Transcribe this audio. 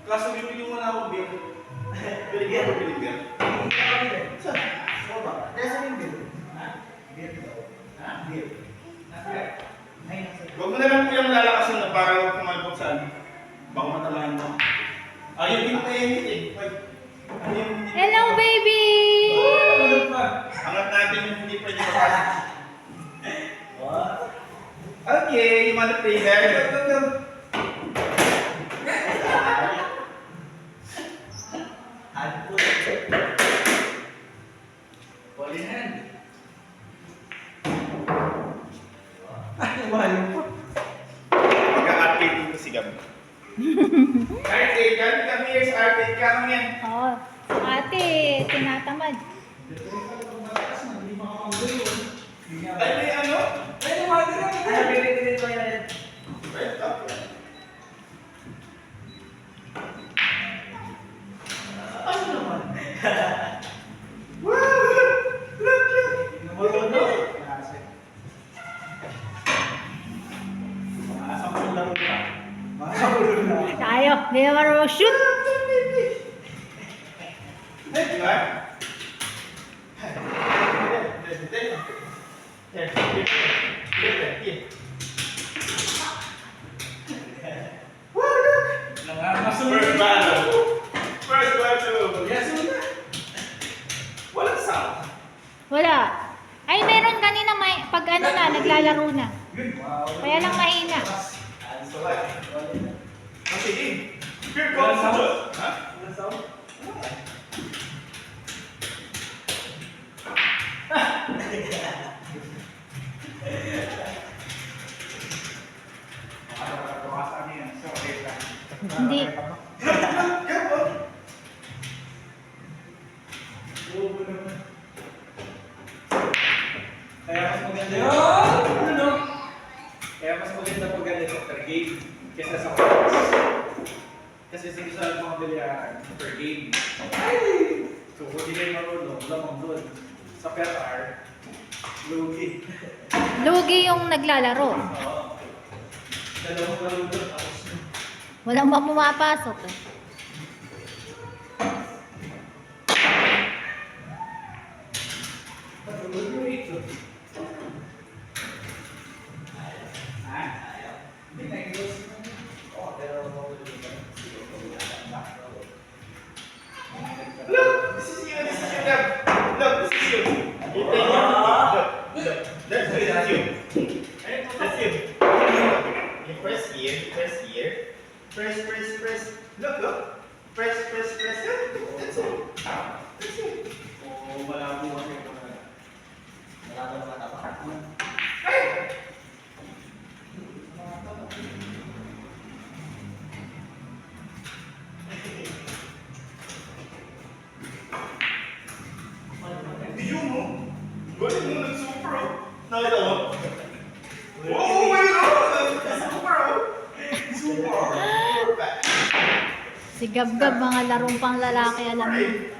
Kaso bibili mo na akong beer. Binigyan mo beer. Saan? Oo ba? Kaya sa beer. Ha? Beer daw. Ha? Beer. Huwag mo na lang po yung lalakasin na para huwag kumalpot saan. Baka matamahan mo. Ayun, hindi ko mainit eh. Hello, baby! Angat natin yung hindi pwede makasok. Okay, yung mga flavor. Polihan. Mag-a-arcade dito si Gab. Arcade, kami here sa arcade kami yan. Oo. Ate, tinatamad. Ay, may ano? Ay, lumagin lang. Ay, bibigyan ko yan. Right up. Ano naman? Wow! Look, look! Marunong. Masapulong lang ba? Masapulong lang. Tayo, di naman marunong shoot. Di ba? First battle. First battle. Yes, una. Walang sound. Wala. Ay, meron kanina may, pag ano na, naglalaro na. Kaya lang mahina. Okay, here comes the judge. Ha? Walang sound? Hindi. Kaya mas maganda yun. Kaya mas maganda pag ganito per game kaysa sa cards. Kasi sinusunod mga bilyaran per game. So kung di kayo marunong, lamang doon. Sa PER, lugi. Lugi yung naglalaro. Oo. Dalawang marunong tapos Walang pumapasok eh. Look, this is you, this is you, Gab. Look, this is you. Look, that's you. That's you. You press here, press here. Press. Look. Press. That's it. That's it. Oh, malabo kasi ito na. Malabo naman tapak. Ay! Yun mo. Galing mo nag-super oh. Nakita mo? Oh, wait Super oh. Super. Si Gab-Gab, mga larong pang lalaki alam mo. Ay!